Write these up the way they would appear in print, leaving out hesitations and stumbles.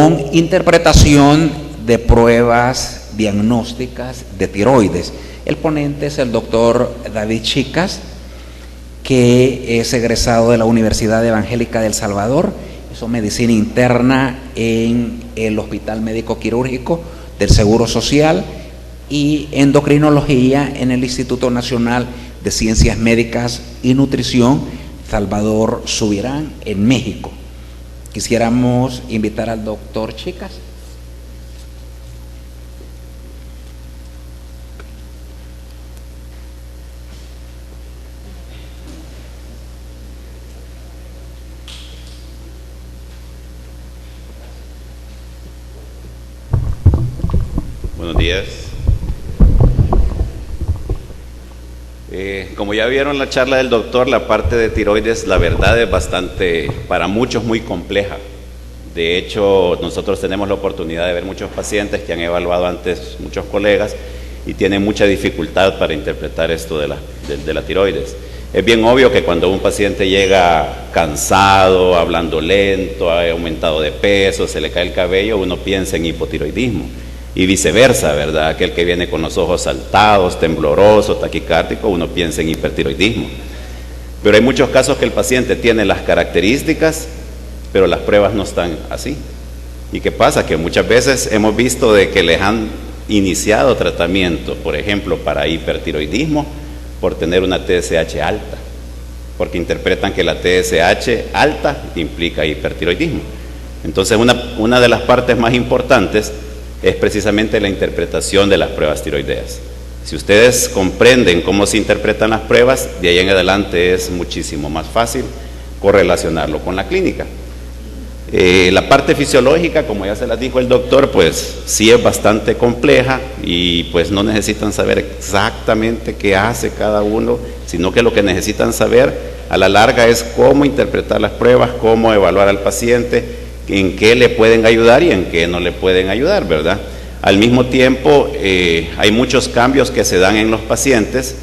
con interpretación de pruebas diagnósticas de tiroides. El ponente es el doctor David Chicas, que es egresado de la Universidad Evangélica de El Salvador, hizo medicina interna en el Hospital Médico Quirúrgico del Seguro Social y endocrinología en el Instituto Nacional de Ciencias Médicas y Nutrición Salvador Subirán en México. Quisiéramos invitar al doctor Chicas. Buenos días. Como ya vieron la charla del doctor, la parte de tiroides, la verdad es bastante, para muchos, muy compleja. De hecho, nosotros tenemos la oportunidad de ver muchos pacientes que han evaluado antes muchos colegas y tienen mucha dificultad para interpretar esto de la tiroides. Es bien obvio que cuando un paciente llega cansado, hablando lento, ha aumentado de peso, se le cae el cabello, uno piensa en hipotiroidismo. Y viceversa, ¿verdad? Aquel que viene con los ojos saltados, tembloroso, taquicárdico, uno piensa en hipertiroidismo. Pero hay muchos casos que el paciente tiene las características, pero las pruebas no están así. ¿Y qué pasa? Que muchas veces hemos visto de que les han iniciado tratamiento, por ejemplo, para hipertiroidismo, por tener una TSH alta, porque interpretan que la TSH alta implica hipertiroidismo. Entonces, una de las partes más importantes es precisamente la interpretación de las pruebas tiroideas. Si ustedes comprenden cómo se interpretan las pruebas, de ahí en adelante es muchísimo más fácil correlacionarlo con la clínica. La parte fisiológica, como ya se las dijo el doctor, pues sí es bastante compleja y pues no necesitan saber exactamente qué hace cada uno, sino que lo que necesitan saber a la larga es cómo interpretar las pruebas, cómo evaluar al paciente, en qué le pueden ayudar y en qué no le pueden ayudar, ¿verdad? Al mismo tiempo, hay muchos cambios que se dan en los pacientes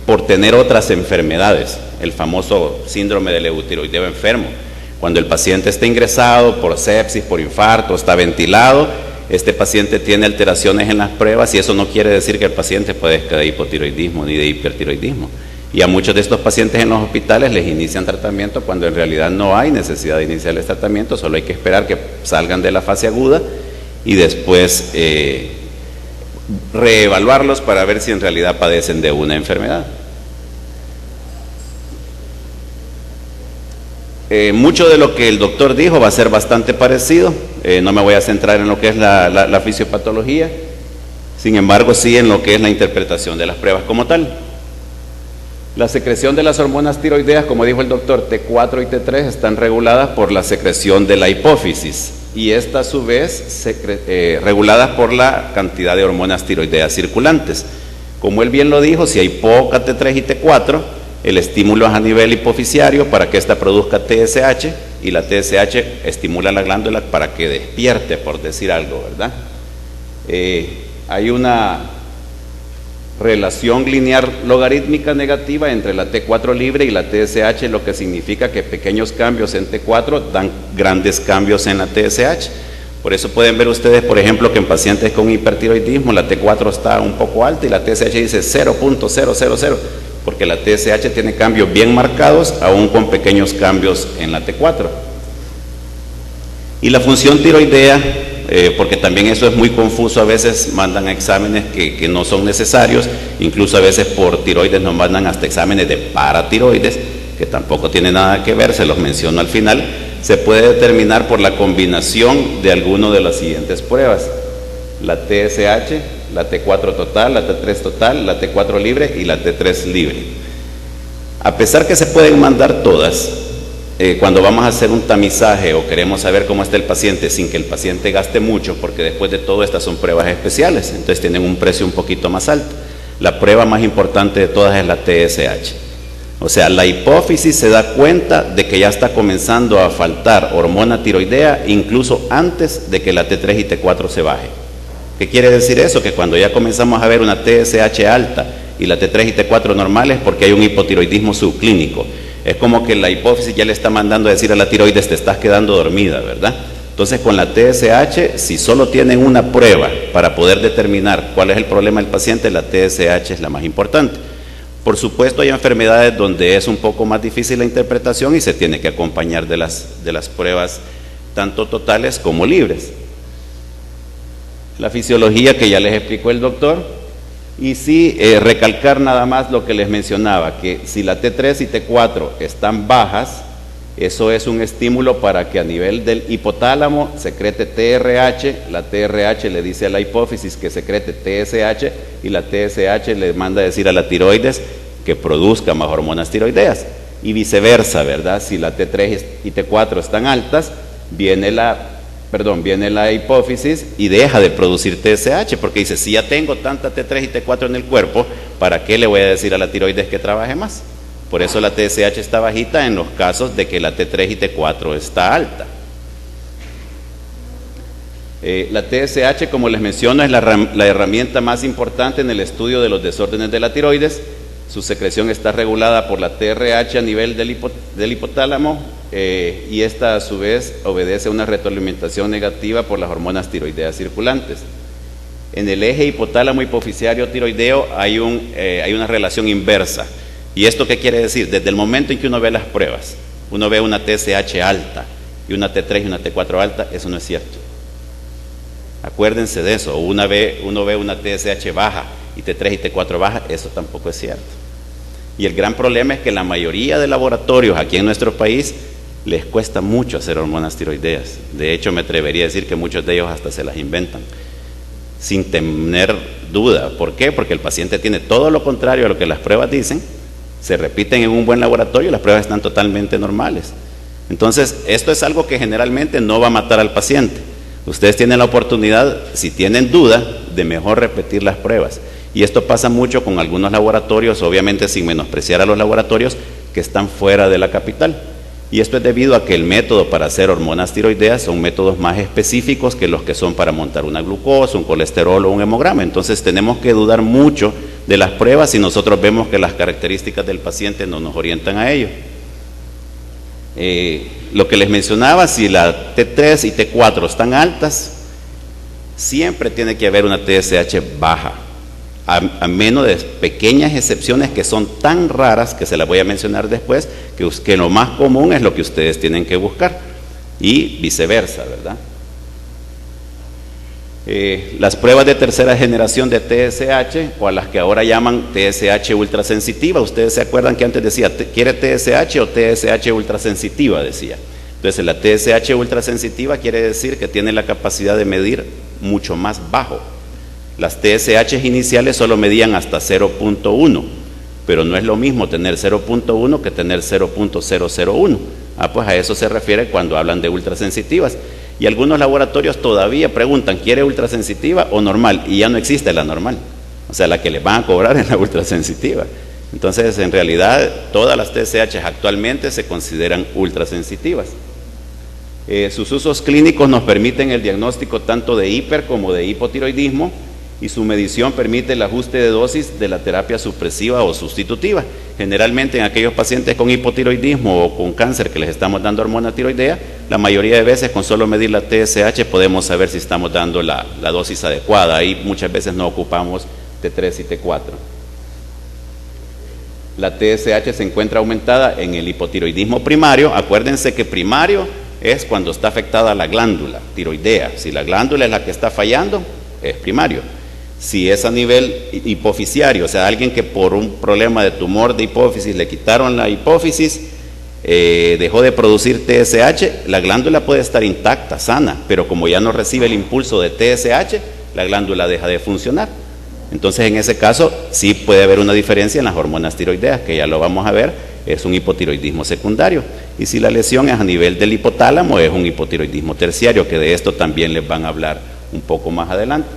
por tener otras enfermedades, el famoso síndrome del eutiroideo enfermo. Cuando el paciente está ingresado por sepsis, por infarto, está ventilado, este paciente tiene alteraciones en las pruebas y eso no quiere decir que el paciente padezca de hipotiroidismo ni de hipertiroidismo. Y a muchos de estos pacientes en los hospitales les inician tratamiento cuando en realidad no hay necesidad de iniciarles tratamiento, solo hay que esperar que salgan de la fase aguda y después reevaluarlos para ver si en realidad padecen de una enfermedad. Mucho de lo que el doctor dijo va a ser bastante parecido, no me voy a centrar en lo que es la fisiopatología, sin embargo sí en lo que es la interpretación de las pruebas como tal. La secreción de las hormonas tiroideas, como dijo el doctor, T4 y T3 están reguladas por la secreción de la hipófisis y esta a su vez reguladas por la cantidad de hormonas tiroideas circulantes. Como él bien lo dijo, si hay poca T3 y T4, el estímulo es a nivel hipofisiario para que ésta produzca TSH y la TSH estimula la glándula para que despierte, por decir algo, ¿verdad? Hay una relación lineal logarítmica negativa entre la T4 libre y la TSH, lo que significa que pequeños cambios en T4 dan grandes cambios en la TSH. Por eso pueden ver ustedes, por ejemplo, que en pacientes con hipertiroidismo la T4 está un poco alta y la TSH dice 0.000, porque la TSH tiene cambios bien marcados, aún con pequeños cambios en la T4. Y la función tiroidea, porque también eso es muy confuso, a veces mandan exámenes que no son necesarios, incluso a veces por tiroides nos mandan hasta exámenes de paratiroides, que tampoco tiene nada que ver, se los menciono al final. Se puede determinar por la combinación de alguno de las siguientes pruebas: la TSH, la T4 total, la T3 total, la T4 libre y la T3 libre. A pesar que se pueden mandar todas, cuando vamos a hacer un tamizaje o queremos saber cómo está el paciente sin que el paciente gaste mucho, porque después de todo estas son pruebas especiales, entonces tienen un precio un poquito más alto. La prueba más importante de todas es la TSH. O sea, la hipófisis se da cuenta de que ya está comenzando a faltar hormona tiroidea incluso antes de que la T3 y T4 se baje. ¿Qué quiere decir eso? Que cuando ya comenzamos a ver una TSH alta y la T3 y T4 normales, porque hay un hipotiroidismo subclínico. es como que la hipófisis ya le está mandando a decir a la tiroides, te estás quedando dormida, ¿verdad? Entonces con la TSH, si solo tienen una prueba para poder determinar cuál es el problema del paciente, la TSH es la más importante. Por supuesto hay enfermedades donde es un poco más difícil la interpretación y se tiene que acompañar de las pruebas tanto totales como libres. La fisiología que ya les explicó el doctor. Y sí, recalcar nada más lo que les mencionaba, que si la T3 y T4 están bajas, eso es un estímulo para que a nivel del hipotálamo secrete TRH, la TRH le dice a la hipófisis que secrete TSH y la TSH le manda a decir a la tiroides que produzca más hormonas tiroideas. Y viceversa, ¿verdad? Si la T3 y T4 están altas, viene la hipófisis y deja de producir TSH, porque dice, si ya tengo tanta T3 y T4 en el cuerpo, ¿para qué le voy a decir a la tiroides que trabaje más? Por eso la TSH está bajita en los casos de que la T3 y T4 está alta. La TSH, como les menciono, es la herramienta más importante en el estudio de los desórdenes de la tiroides. Su secreción está regulada por la TRH a nivel del hipotálamo, y esta a su vez obedece a una retroalimentación negativa por las hormonas tiroideas circulantes. En el eje hipotálamo hipoficiario tiroideo hay una relación inversa. ¿Y esto qué quiere decir? Desde el momento en que uno ve las pruebas, uno ve una TSH alta y una T3 y una T4 alta, eso no es cierto. Acuérdense de eso. Uno ve una TSH baja y T3 y T4 baja, eso tampoco es cierto. Y el gran problema es que la mayoría de laboratorios aquí en nuestro país les cuesta mucho hacer hormonas tiroideas. De hecho, me atrevería a decir que muchos de ellos hasta se las inventan, sin tener duda. ¿Por qué? Porque el paciente tiene todo lo contrario a lo que las pruebas dicen, se repiten en un buen laboratorio y las pruebas están totalmente normales. Entonces, esto es algo que generalmente no va a matar al paciente. Ustedes tienen la oportunidad, si tienen duda, de mejor repetir las pruebas. Y esto pasa mucho con algunos laboratorios, obviamente sin menospreciar a los laboratorios que están fuera de la capital. Y esto es debido a que el método para hacer hormonas tiroideas son métodos más específicos que los que son para montar una glucosa, un colesterol o un hemograma. Entonces tenemos que dudar mucho de las pruebas si nosotros vemos que las características del paciente no nos orientan a ello. Lo que les mencionaba, si la T3 y T4 están altas, siempre tiene que haber una TSH baja, a menos de pequeñas excepciones que son tan raras que se las voy a mencionar después, que lo más común es lo que ustedes tienen que buscar, y viceversa, ¿verdad? Las pruebas de tercera generación de TSH, o a las que ahora llaman TSH ultrasensitiva, ustedes se acuerdan que antes decía, ¿quiere TSH o TSH ultrasensitiva? Decía. Entonces la TSH ultrasensitiva quiere decir que tiene la capacidad de medir mucho más bajo. Las TSH iniciales solo medían hasta 0.1, pero no es lo mismo tener 0.1 que tener 0.001. Pues a eso se refiere cuando hablan de ultrasensitivas. Y algunos laboratorios todavía preguntan, ¿quiere ultrasensitiva o normal? Y ya no existe la normal. O sea, la que le van a cobrar es la ultrasensitiva. Entonces, en realidad, todas las TSH actualmente se consideran ultrasensitivas. Sus usos clínicos nos permiten el diagnóstico tanto de hiper como de hipotiroidismo, y su medición permite el ajuste de dosis de la terapia supresiva o sustitutiva. Generalmente en aquellos pacientes con hipotiroidismo o con cáncer que les estamos dando hormona tiroidea, la mayoría de veces con solo medir la TSH podemos saber si estamos dando la dosis adecuada. Ahí muchas veces no ocupamos T3 y T4. La TSH se encuentra aumentada en el hipotiroidismo primario. Acuérdense que primario es cuando está afectada la glándula tiroidea. Si la glándula es la que está fallando, es primario. Si es a nivel hipoficiario, o sea, alguien que por un problema de tumor de hipófisis le quitaron la hipófisis, dejó de producir TSH, la glándula puede estar intacta, sana, pero como ya no recibe el impulso de TSH, la glándula deja de funcionar. Entonces, en ese caso, sí puede haber una diferencia en las hormonas tiroideas, que ya lo vamos a ver, es un hipotiroidismo secundario. Y si la lesión es a nivel del hipotálamo, es un hipotiroidismo terciario, que de esto también les van a hablar un poco más adelante.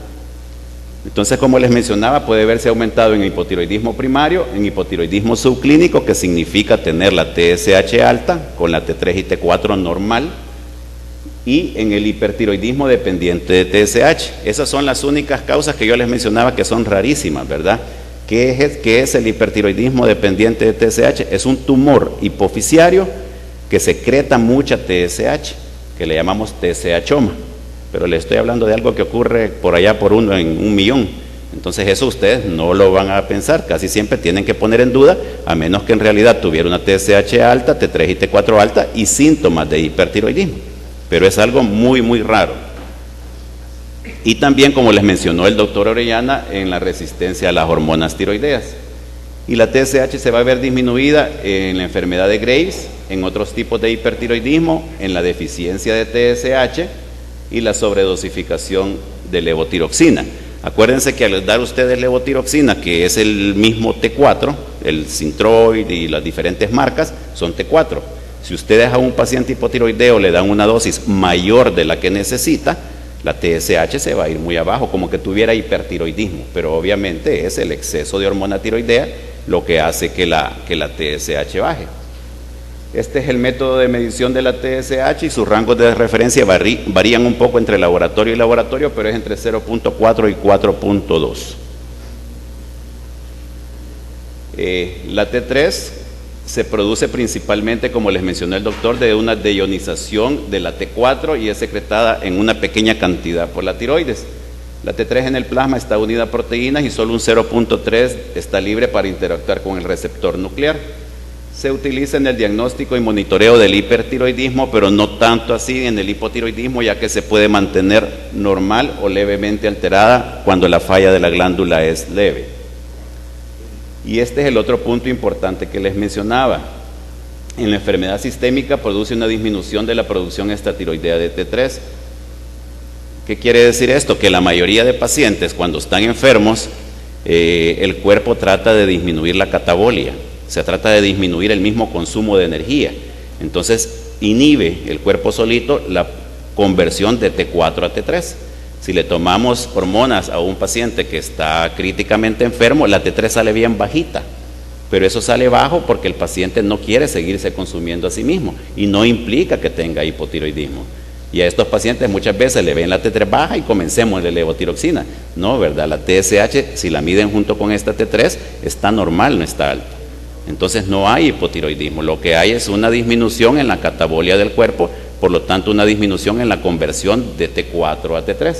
Entonces, como les mencionaba, puede verse aumentado en hipotiroidismo primario, en hipotiroidismo subclínico, que significa tener la TSH alta con la T3 y T4 normal, y en el hipertiroidismo dependiente de TSH. Esas son las únicas causas que yo les mencionaba que son rarísimas, ¿verdad? ¿Qué es el hipertiroidismo dependiente de TSH? Es un tumor hipofisiario que secreta mucha TSH, que le llamamos TSHoma, pero le estoy hablando de algo que ocurre por allá por uno en 1.000.000. Entonces eso ustedes no lo van a pensar, casi siempre tienen que poner en duda, a menos que en realidad tuviera una TSH alta, T3 y T4 alta y síntomas de hipertiroidismo, pero es algo muy muy raro. Y también, como les mencionó el doctor Orellana, en la resistencia a las hormonas tiroideas. Y la TSH se va a ver disminuida en la enfermedad de Graves, en otros tipos de hipertiroidismo, en la deficiencia de TSH y la sobredosificación de levotiroxina. Acuérdense que al dar ustedes levotiroxina, que es el mismo T4, el Synthroid y las diferentes marcas, son T4. Si ustedes a un paciente hipotiroideo le dan una dosis mayor de la que necesita, la TSH se va a ir muy abajo, como que tuviera hipertiroidismo, pero obviamente es el exceso de hormona tiroidea lo que hace que la TSH baje. Este es el método de medición de la TSH y sus rangos de referencia varían un poco entre laboratorio y laboratorio, pero es entre 0.4 y 4.2. La T3 se produce principalmente, como les mencionó el doctor, de una deionización de la T4 y es secretada en una pequeña cantidad por la tiroides. La T3 en el plasma está unida a proteínas y solo un 0.3 está libre para interactuar con el receptor nuclear. Se utiliza en el diagnóstico y monitoreo del hipertiroidismo, pero no tanto así en el hipotiroidismo, ya que se puede mantener normal o levemente alterada cuando la falla de la glándula es leve. Y este es el otro punto importante que les mencionaba. En la enfermedad sistémica produce una disminución de la producción extratiroidea de T3. ¿Qué quiere decir esto? Que la mayoría de pacientes, cuando están enfermos, el cuerpo trata de disminuir la catabolia, se trata de disminuir el mismo consumo de energía. Entonces inhibe el cuerpo solito la conversión de T4 a T3. Si le tomamos hormonas a un paciente que está críticamente enfermo, la T3 sale bien bajita, pero eso sale bajo porque el paciente no quiere seguirse consumiendo a sí mismo y no implica que tenga hipotiroidismo. Y a estos pacientes muchas veces le ven la T3 baja y comencemos la levotiroxina. No, ¿verdad? La TSH, si la miden junto con esta T3, está normal, no está alta. Entonces no hay hipotiroidismo, lo que hay es una disminución en la catabolia del cuerpo, por lo tanto una disminución en la conversión de T4 a T3.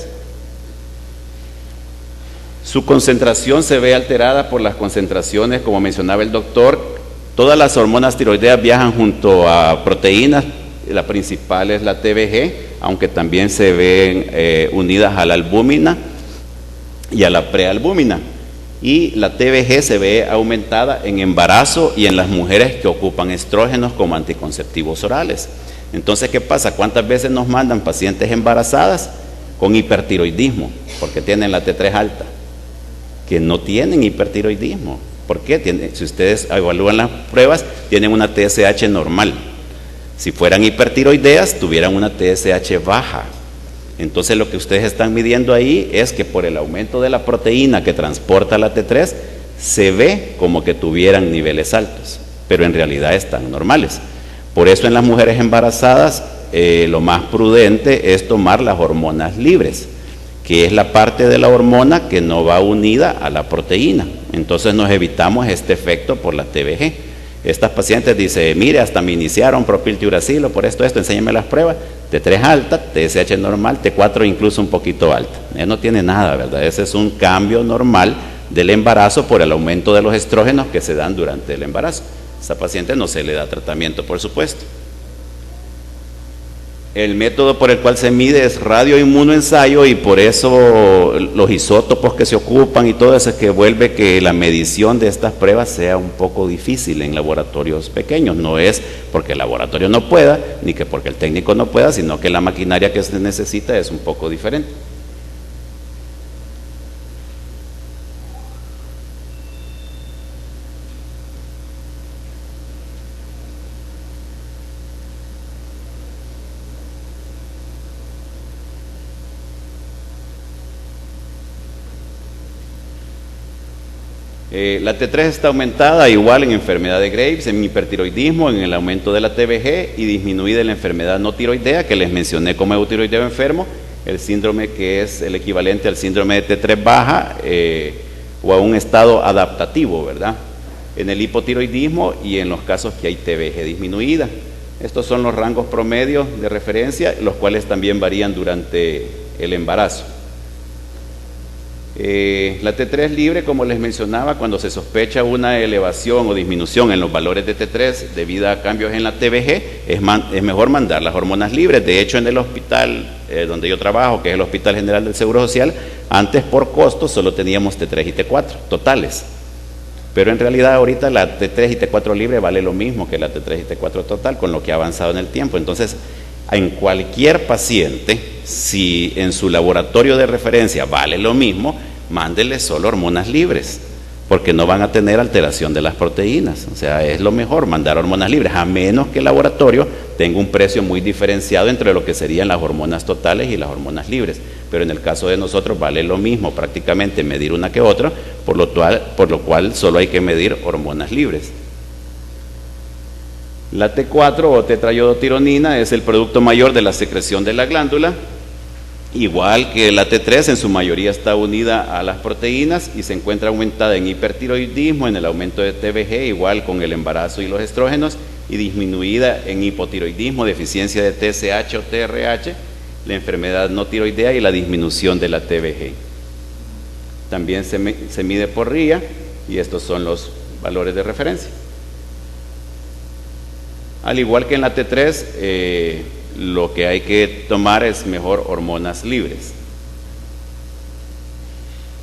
Su concentración se ve alterada por las concentraciones, como mencionaba el doctor. Todas las hormonas tiroideas viajan junto a proteínas, la principal es la TBG, aunque también se ven unidas a la albúmina y a la prealbúmina. Y la TBG se ve aumentada en embarazo y en las mujeres que ocupan estrógenos como anticonceptivos orales. Entonces, ¿qué pasa? ¿Cuántas veces nos mandan pacientes embarazadas con hipertiroidismo? Porque tienen la T3 alta, que no tienen hipertiroidismo. ¿Por qué? Si ustedes evalúan las pruebas, tienen una TSH normal. Si fueran hipertiroideas, tuvieran una TSH baja. Entonces lo que ustedes están midiendo ahí es que por el aumento de la proteína que transporta la T3, se ve como que tuvieran niveles altos, pero en realidad están normales. Por eso en las mujeres embarazadas lo más prudente es tomar las hormonas libres, que es la parte de la hormona que no va unida a la proteína. Entonces nos evitamos este efecto por la TBG. Estas pacientes dicen, mire, hasta me iniciaron propiltiuracilo, por esto, enséñame las pruebas. T3 alta, TSH normal, T4 incluso un poquito alta. No tiene nada, ¿verdad? Ese es un cambio normal del embarazo por el aumento de los estrógenos que se dan durante el embarazo. A esta paciente no se le da tratamiento, por supuesto. El método por el cual se mide es radioinmunoensayo y por eso los isótopos que se ocupan y todo eso es que vuelve que la medición de estas pruebas sea un poco difícil en laboratorios pequeños. No es porque el laboratorio no pueda, ni que porque el técnico no pueda, sino que la maquinaria que se necesita es un poco diferente. La T3 está aumentada igual en enfermedad de Graves, en hipertiroidismo, en el aumento de la TBG y disminuida en la enfermedad no tiroidea que les mencioné como eutiroideo enfermo, el síndrome que es el equivalente al síndrome de T3 baja, o a un estado adaptativo, ¿verdad? En el hipotiroidismo y en los casos que hay TBG disminuida. Estos son los rangos promedios de referencia, los cuales también varían durante el embarazo. La T3 libre, como les mencionaba, cuando se sospecha una elevación o disminución en los valores de T3 debido a cambios en la TBG, es mejor mandar las hormonas libres. De hecho, en el hospital donde yo trabajo, que es el Hospital General del Seguro Social, antes por costo solo teníamos T3 y T4 totales. Pero en realidad ahorita la T3 y T4 libre vale lo mismo que la T3 y T4 total, con lo que ha avanzado en el tiempo. Entonces, en cualquier paciente, si en su laboratorio de referencia vale lo mismo, mándele solo hormonas libres, porque no van a tener alteración de las proteínas. O sea, es lo mejor mandar hormonas libres, a menos que el laboratorio tenga un precio muy diferenciado entre lo que serían las hormonas totales y las hormonas libres. Pero en el caso de nosotros vale lo mismo prácticamente medir una que otra, por lo cual solo hay que medir hormonas libres. La T4 o tetraiodotironina es el producto mayor de la secreción de la glándula, igual que la T3, en su mayoría está unida a las proteínas y se encuentra aumentada en hipertiroidismo, en el aumento de TBG, igual con el embarazo y los estrógenos, y disminuida en hipotiroidismo, deficiencia de TSH o TRH, la enfermedad no tiroidea y la disminución de la TBG. También se mide por RIA y estos son los valores de referencia. Al igual que en la T3, lo que hay que tomar es mejor hormonas libres.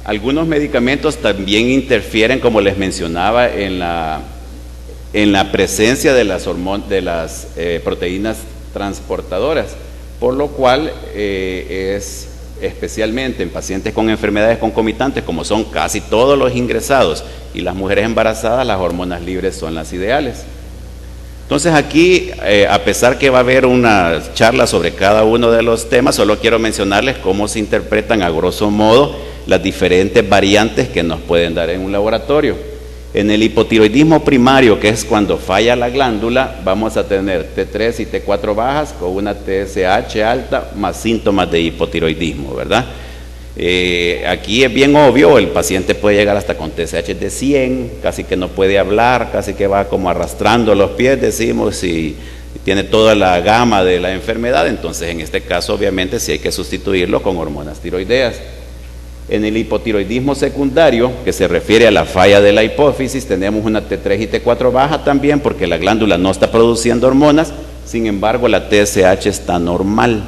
Algunos medicamentos también interfieren, como les mencionaba, en la presencia de las proteínas transportadoras, por lo cual es especialmente en pacientes con enfermedades concomitantes, como son casi todos los ingresados y las mujeres embarazadas, las hormonas libres son las ideales. Entonces aquí, a pesar que va a haber una charla sobre cada uno de los temas, solo quiero mencionarles cómo se interpretan a grosso modo las diferentes variantes que nos pueden dar en un laboratorio. En el hipotiroidismo primario, que es cuando falla la glándula, vamos a tener T3 y T4 bajas con una TSH alta más síntomas de hipotiroidismo, ¿verdad? Aquí es bien obvio, el paciente puede llegar hasta con TSH de 100, casi que no puede hablar, casi que va como arrastrando los pies, decimos, y tiene toda la gama de la enfermedad. Entonces en este caso obviamente sí hay que sustituirlo con hormonas tiroideas. En el hipotiroidismo secundario, que se refiere a la falla de la hipófisis, tenemos una T3 y T4 baja también, porque la glándula no está produciendo hormonas. Sin embargo, la TSH está normal,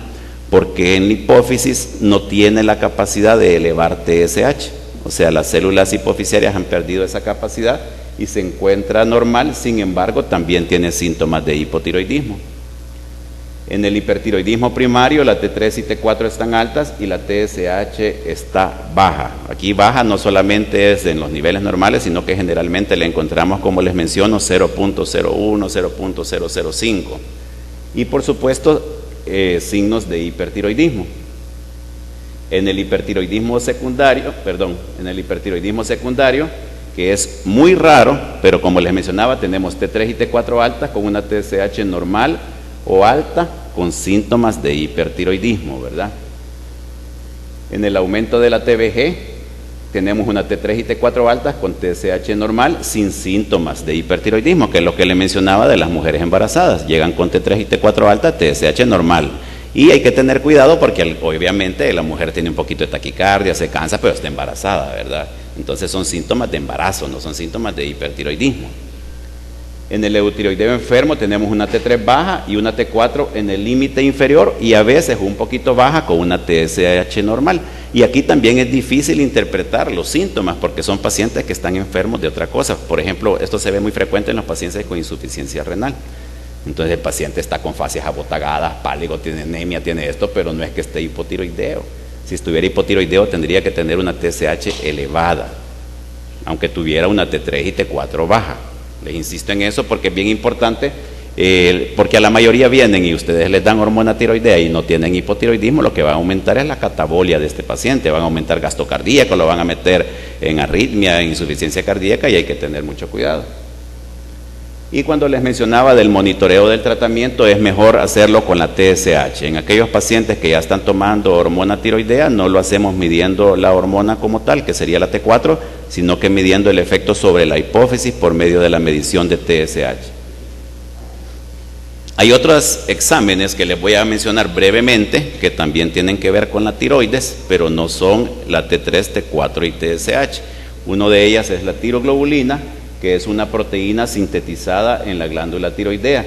porque en la hipófisis no tiene la capacidad de elevar TSH, o sea, las células hipofisiarias han perdido esa capacidad y se encuentra normal. Sin embargo, también tiene síntomas de hipotiroidismo. En el hipertiroidismo primario, la T3 y T4 están altas y la TSH está baja. Aquí baja no solamente es en los niveles normales, sino que generalmente le encontramos, como les menciono, 0.01, 0.005. Y por supuesto, signos de hipertiroidismo. En el hipertiroidismo secundario, que es muy raro, pero como les mencionaba, tenemos T3 y T4 altas con una TSH normal o alta con síntomas de hipertiroidismo, ¿verdad? En el aumento de la TBG tenemos una T3 y T4 altas con TSH normal sin síntomas de hipertiroidismo, que es lo que le mencionaba de las mujeres embarazadas. Llegan con T3 y T4 altas, TSH normal. Y hay que tener cuidado porque obviamente la mujer tiene un poquito de taquicardia, se cansa, pero está embarazada, ¿verdad? Entonces son síntomas de embarazo, no son síntomas de hipertiroidismo. En el eutiroideo enfermo tenemos una T3 baja y una T4 en el límite inferior y a veces un poquito baja con una TSH normal. Y aquí también es difícil interpretar los síntomas porque son pacientes que están enfermos de otra cosa. Por ejemplo, esto se ve muy frecuente en los pacientes con insuficiencia renal. Entonces el paciente está con facies abotagadas, pálido, tiene anemia, tiene esto, pero no es que esté hipotiroideo. Si estuviera hipotiroideo tendría que tener una TSH elevada, aunque tuviera una T3 y T4 baja. Les insisto en eso porque es bien importante, porque a la mayoría vienen y ustedes les dan hormona tiroidea y no tienen hipotiroidismo. Lo que va a aumentar es la catabolia de este paciente, van a aumentar gasto cardíaco, lo van a meter en arritmia, en insuficiencia cardíaca y hay que tener mucho cuidado. Y cuando les mencionaba del monitoreo del tratamiento, es mejor hacerlo con la TSH. En aquellos pacientes que ya están tomando hormona tiroidea, no lo hacemos midiendo la hormona como tal, que sería la T4, sino que midiendo el efecto sobre la hipófisis por medio de la medición de TSH. Hay otros exámenes que les voy a mencionar brevemente, que también tienen que ver con la tiroides, pero no son la T3, T4 y TSH. Uno de ellas es la tiroglobulina, que es una proteína sintetizada en la glándula tiroidea.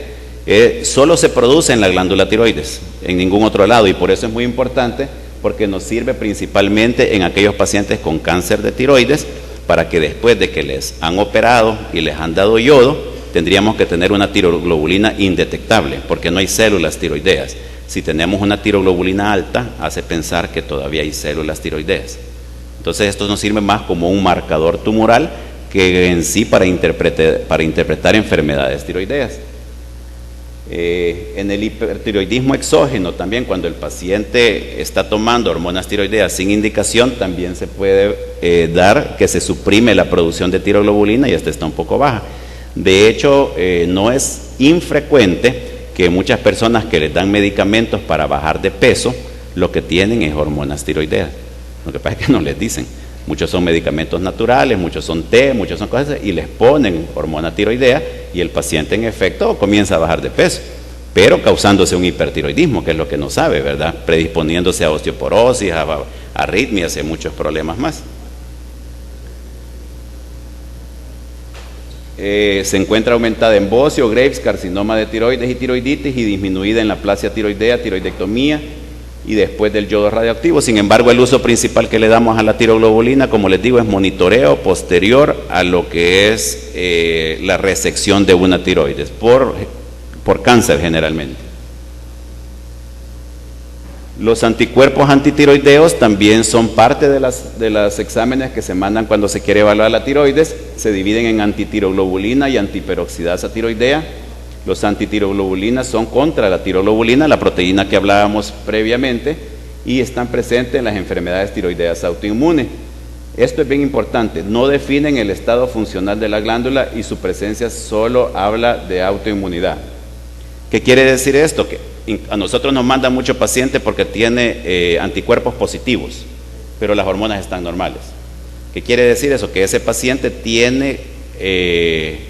Solo se produce en la glándula tiroides, en ningún otro lado, y por eso es muy importante, porque nos sirve principalmente en aquellos pacientes con cáncer de tiroides, para que después de que les han operado y les han dado yodo, tendríamos que tener una tiroglobulina indetectable, porque no hay células tiroideas. Si tenemos una tiroglobulina alta, hace pensar que todavía hay células tiroideas. Entonces esto nos sirve más como un marcador tumoral que en sí para interpretar enfermedades tiroideas. En el hipertiroidismo exógeno también, cuando el paciente está tomando hormonas tiroideas sin indicación, también se puede dar que se suprime la producción de tiroglobulina y esta está un poco baja. De hecho, no es infrecuente que muchas personas que les dan medicamentos para bajar de peso, lo que tienen es hormonas tiroideas. Lo que pasa es que no les dicen. Muchos son medicamentos naturales, muchos son té, muchos son cosas, y les ponen hormona tiroidea y el paciente en efecto comienza a bajar de peso, pero causándose un hipertiroidismo, que es lo que no sabe, ¿verdad? Predisponiéndose a osteoporosis, a arritmias y a muchos problemas más. Se encuentra aumentada en bocio, Graves, carcinoma de tiroides y tiroiditis, y disminuida en la aplasia tiroidea, tiroidectomía y después del yodo radioactivo. Sin embargo, el uso principal que le damos a la tiroglobulina, como les digo, es monitoreo posterior a lo que es la resección de una tiroides por cáncer generalmente. Los anticuerpos antitiroideos también son parte de los exámenes que se mandan cuando se quiere evaluar la tiroides. Se dividen en antitiroglobulina y antiperoxidasa tiroidea. Los antitiroglobulinas son contra la tiroglobulina, la proteína que hablábamos previamente, y están presentes en las enfermedades tiroideas autoinmunes. Esto es bien importante, no definen el estado funcional de la glándula y su presencia solo habla de autoinmunidad. ¿Qué quiere decir esto? Que a nosotros nos mandan muchos pacientes porque tiene anticuerpos positivos, pero las hormonas están normales. ¿Qué quiere decir eso? Que ese paciente tiene,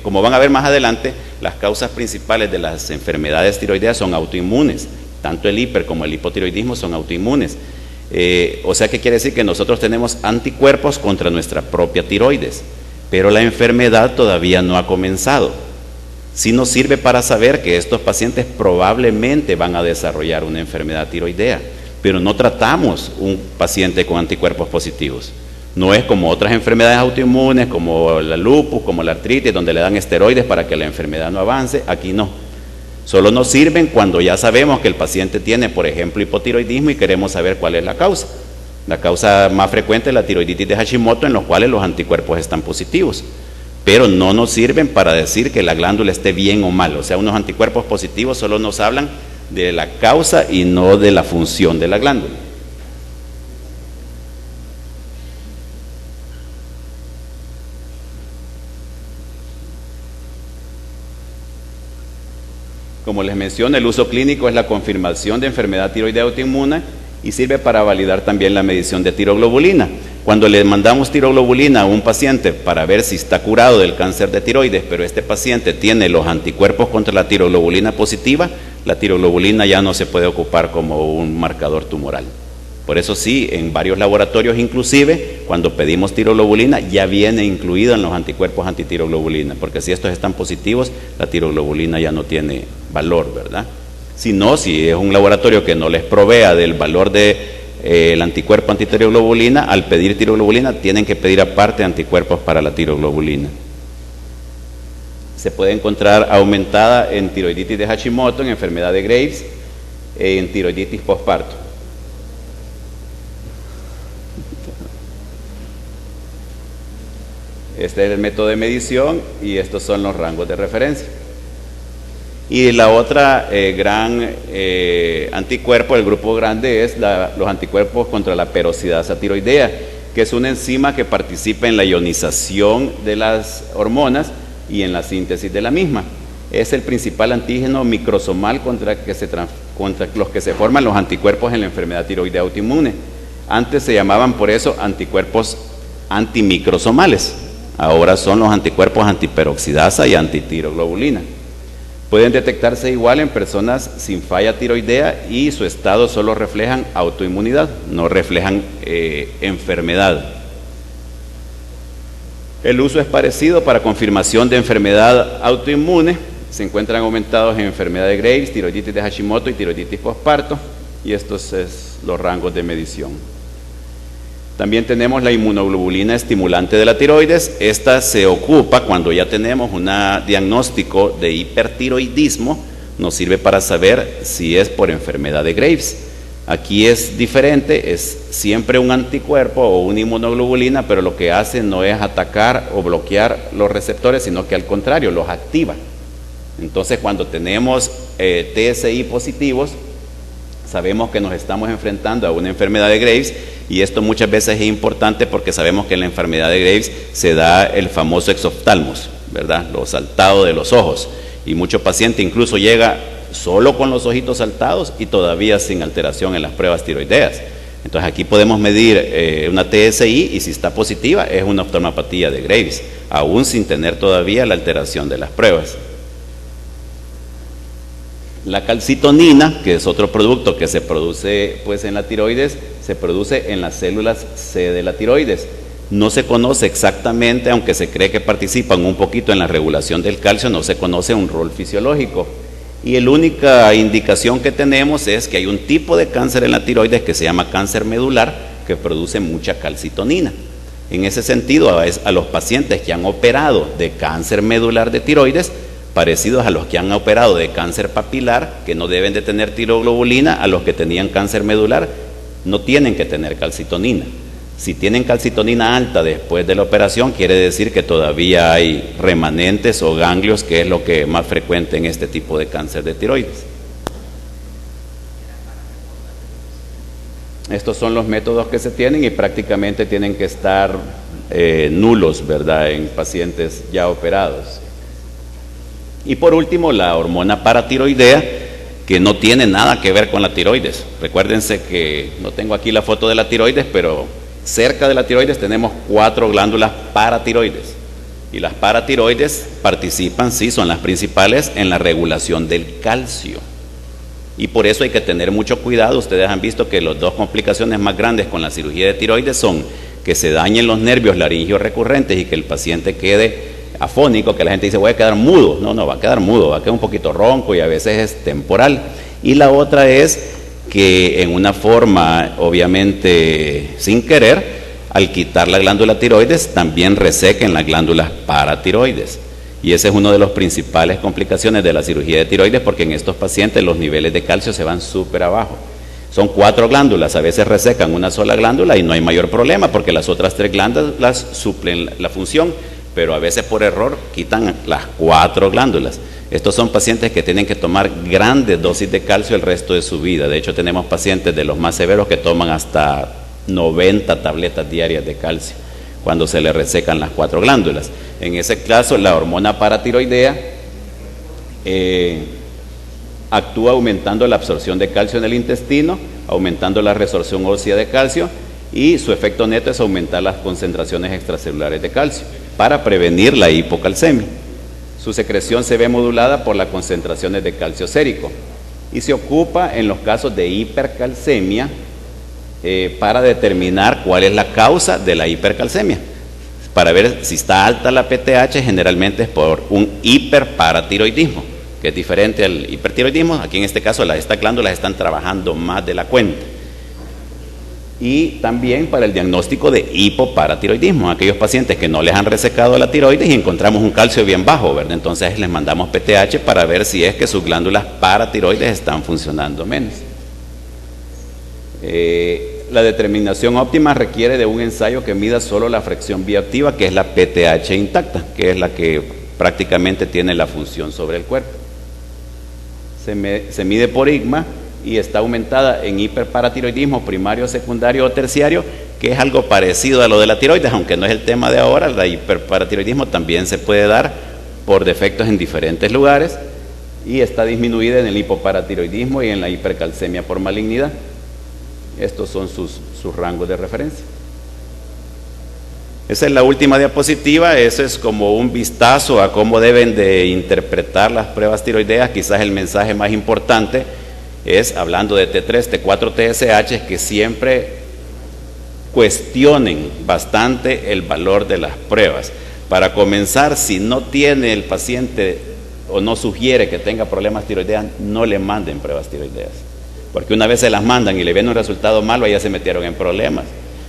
como van a ver más adelante, las causas principales de las enfermedades tiroideas son autoinmunes. Tanto el hiper como el hipotiroidismo son autoinmunes. O sea, ¿qué quiere decir? Que nosotros tenemos anticuerpos contra nuestra propia tiroides, pero la enfermedad todavía no ha comenzado. Sí nos sirve para saber que estos pacientes probablemente van a desarrollar una enfermedad tiroidea, pero no tratamos un paciente con anticuerpos positivos. No es como otras enfermedades autoinmunes, como la lupus, como la artritis, donde le dan esteroides para que la enfermedad no avance. Aquí no. Solo nos sirven cuando ya sabemos que el paciente tiene, por ejemplo, hipotiroidismo y queremos saber cuál es la causa. La causa más frecuente es la tiroiditis de Hashimoto, en los cuales los anticuerpos están positivos. Pero no nos sirven para decir que la glándula esté bien o mal. O sea, unos anticuerpos positivos solo nos hablan de la causa y no de la función de la glándula. Como les menciono, el uso clínico es la confirmación de enfermedad tiroidea autoinmune y sirve para validar también la medición de tiroglobulina. Cuando le mandamos tiroglobulina a un paciente para ver si está curado del cáncer de tiroides, pero este paciente tiene los anticuerpos contra la tiroglobulina positiva, la tiroglobulina ya no se puede ocupar como un marcador tumoral. Por eso sí, en varios laboratorios inclusive, cuando pedimos tiroglobulina, ya viene incluida en los anticuerpos antitiroglobulina, porque si estos están positivos, la tiroglobulina ya no tiene valor, ¿verdad? Si no, si es un laboratorio que no les provea del valor del anticuerpo antitiroglobulina, al pedir tiroglobulina tienen que pedir aparte anticuerpos para la tiroglobulina. Se puede encontrar aumentada en tiroiditis de Hashimoto, en enfermedad de Graves, en tiroiditis postparto. Este es el método de medición y estos son los rangos de referencia. Y la otra gran anticuerpo, el grupo grande, es los anticuerpos contra la peroxidasa tiroidea, que es una enzima que participa en la ionización de las hormonas y en la síntesis de la misma. es el principal antígeno microsomal contra los que se forman los anticuerpos en la enfermedad tiroidea autoinmune. Antes se llamaban por eso anticuerpos antimicrosomales, ahora son los anticuerpos antiperoxidasa y antitiroglobulina. Pueden detectarse igual en personas sin falla tiroidea y su estado solo reflejan autoinmunidad, no reflejan enfermedad. El uso es parecido para confirmación de enfermedad autoinmune. Se encuentran aumentados en enfermedad de Graves, tiroiditis de Hashimoto y tiroiditis posparto, y estos son los rangos de medición. También tenemos la inmunoglobulina estimulante de la tiroides. Esta se ocupa cuando ya tenemos un diagnóstico de hipertiroidismo, nos sirve para saber si es por enfermedad de Graves. Aquí es diferente, es siempre un anticuerpo o una inmunoglobulina, pero lo que hace no es atacar o bloquear los receptores, sino que al contrario, los activa. Entonces, cuando tenemos TSI positivos, sabemos que nos estamos enfrentando a una enfermedad de Graves, y esto muchas veces es importante porque sabemos que en la enfermedad de Graves se da el famoso exoftalmos, ¿verdad? Lo saltado de los ojos, y muchos pacientes incluso llega solo con los ojitos saltados y todavía sin alteración en las pruebas tiroideas. Entonces aquí podemos medir una TSI, y si está positiva es una oftalmopatía de Graves, aún sin tener todavía la alteración de las pruebas. La calcitonina, que es otro producto que se produce pues en la tiroides, se produce en las células C de la tiroides. No se conoce exactamente, aunque se cree que participan un poquito en la regulación del calcio, no se conoce un rol fisiológico. Y la única indicación que tenemos es que hay un tipo de cáncer en la tiroides que se llama cáncer medular, que produce mucha calcitonina. En ese sentido, a los pacientes que han operado de cáncer medular de tiroides, parecidos a los que han operado de cáncer papilar, que no deben de tener tiroglobulina, a los que tenían cáncer medular, no tienen que tener calcitonina. Si tienen calcitonina alta después de la operación, quiere decir que todavía hay remanentes o ganglios, que es lo que es más frecuente en este tipo de cáncer de tiroides. Estos son los métodos que se tienen y prácticamente tienen que estar nulos, ¿verdad?, en pacientes ya operados. Y por último, la hormona paratiroidea, que no tiene nada que ver con la tiroides. Recuérdense que no tengo aquí la foto de la tiroides, pero cerca de la tiroides tenemos 4 glándulas paratiroides. Y las paratiroides participan, sí, son las principales en la regulación del calcio. Y por eso hay que tener mucho cuidado. Ustedes han visto que las 2 complicaciones más grandes con la cirugía de tiroides son que se dañen los nervios laringios recurrentes y que el paciente quede afónico, que la gente dice voy a quedar mudo. No va a quedar mudo, va a quedar un poquito ronco y a veces es temporal. Y la otra es que en una forma obviamente sin querer, al quitar la glándula tiroides también resequen las glándulas paratiroides, y ese es uno de las principales complicaciones de la cirugía de tiroides, porque en estos pacientes los niveles de calcio se van súper abajo. Son 4 glándulas, a veces resecan una sola glándula y no hay mayor problema porque las otras 3 glándulas suplen la función, pero a veces por error quitan las 4 glándulas. Estos son pacientes que tienen que tomar grandes dosis de calcio el resto de su vida. De hecho, tenemos pacientes de los más severos que toman hasta 90 tabletas diarias de calcio cuando se le resecan las 4 glándulas. En ese caso, la hormona paratiroidea actúa aumentando la absorción de calcio en el intestino, aumentando la resorción ósea de calcio, y su efecto neto es aumentar las concentraciones extracelulares de calcio para prevenir la hipocalcemia. Su secreción se ve modulada por las concentraciones de calcio sérico y se ocupa en los casos de hipercalcemia para determinar cuál es la causa de la hipercalcemia. Para ver si está alta la PTH, generalmente es por un hiperparatiroidismo, que es diferente al hipertiroidismo. Aquí en este caso estas glándulas están trabajando más de la cuenta. Y también para el diagnóstico de hipoparatiroidismo, aquellos pacientes que no les han resecado la tiroides y encontramos un calcio bien bajo, ¿verdad? Entonces les mandamos PTH para ver si es que sus glándulas paratiroides están funcionando menos. La determinación óptima requiere de un ensayo que mida solo la fracción bioactiva, que es la PTH intacta, que es la que prácticamente tiene la función sobre el cuerpo. Se mide por IGMA y está aumentada en hiperparatiroidismo primario, secundario o terciario, que es algo parecido a lo de la tiroides, aunque no es el tema de ahora. El hiperparatiroidismo también se puede dar por defectos en diferentes lugares y está disminuida en el hipoparatiroidismo y en la hipercalcemia por malignidad. Estos son sus rangos de referencia. Esa es la última diapositiva. Eso es como un vistazo a cómo deben de interpretar las pruebas tiroideas. Quizás el mensaje más importante es, hablando de T3, T4, TSH, que siempre cuestionen bastante el valor de las pruebas. Para comenzar, si no tiene el paciente o no sugiere que tenga problemas tiroideas, no le manden pruebas tiroideas, porque una vez se las mandan y le viene un resultado malo, ya se metieron en problemas.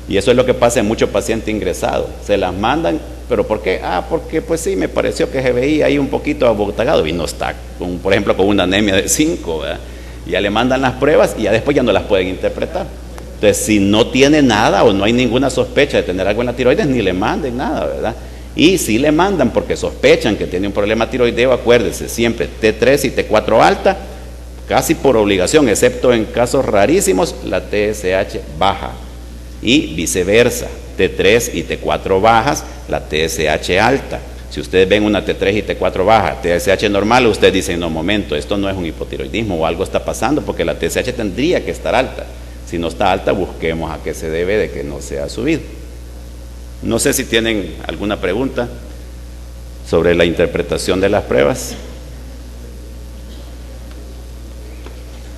Y eso es lo que pasa en muchos pacientes ingresados. Se las mandan, ¿pero por qué? Porque pues sí, me pareció que se veía ahí un poquito abultagado y no está, por ejemplo, con una anemia de 5, ¿verdad? Ya le mandan las pruebas y ya después ya no las pueden interpretar. Entonces, si no tiene nada o no hay ninguna sospecha de tener algo en la tiroides, ni le manden nada, ¿verdad? Y si le mandan porque sospechan que tiene un problema tiroideo, acuérdese, siempre T3 y T4 alta, casi por obligación, excepto en casos rarísimos, la TSH baja. Y viceversa, T3 y T4 bajas, la TSH alta. Si ustedes ven una T3 y T4 baja, TSH normal, ustedes dicen, no, momento, esto no es un hipotiroidismo o algo está pasando porque la TSH tendría que estar alta. Si no está alta, busquemos a qué se debe de que no se ha subido. No sé si tienen alguna pregunta sobre la interpretación de las pruebas.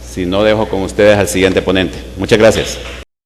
Si no, dejo con ustedes al siguiente ponente. Muchas gracias.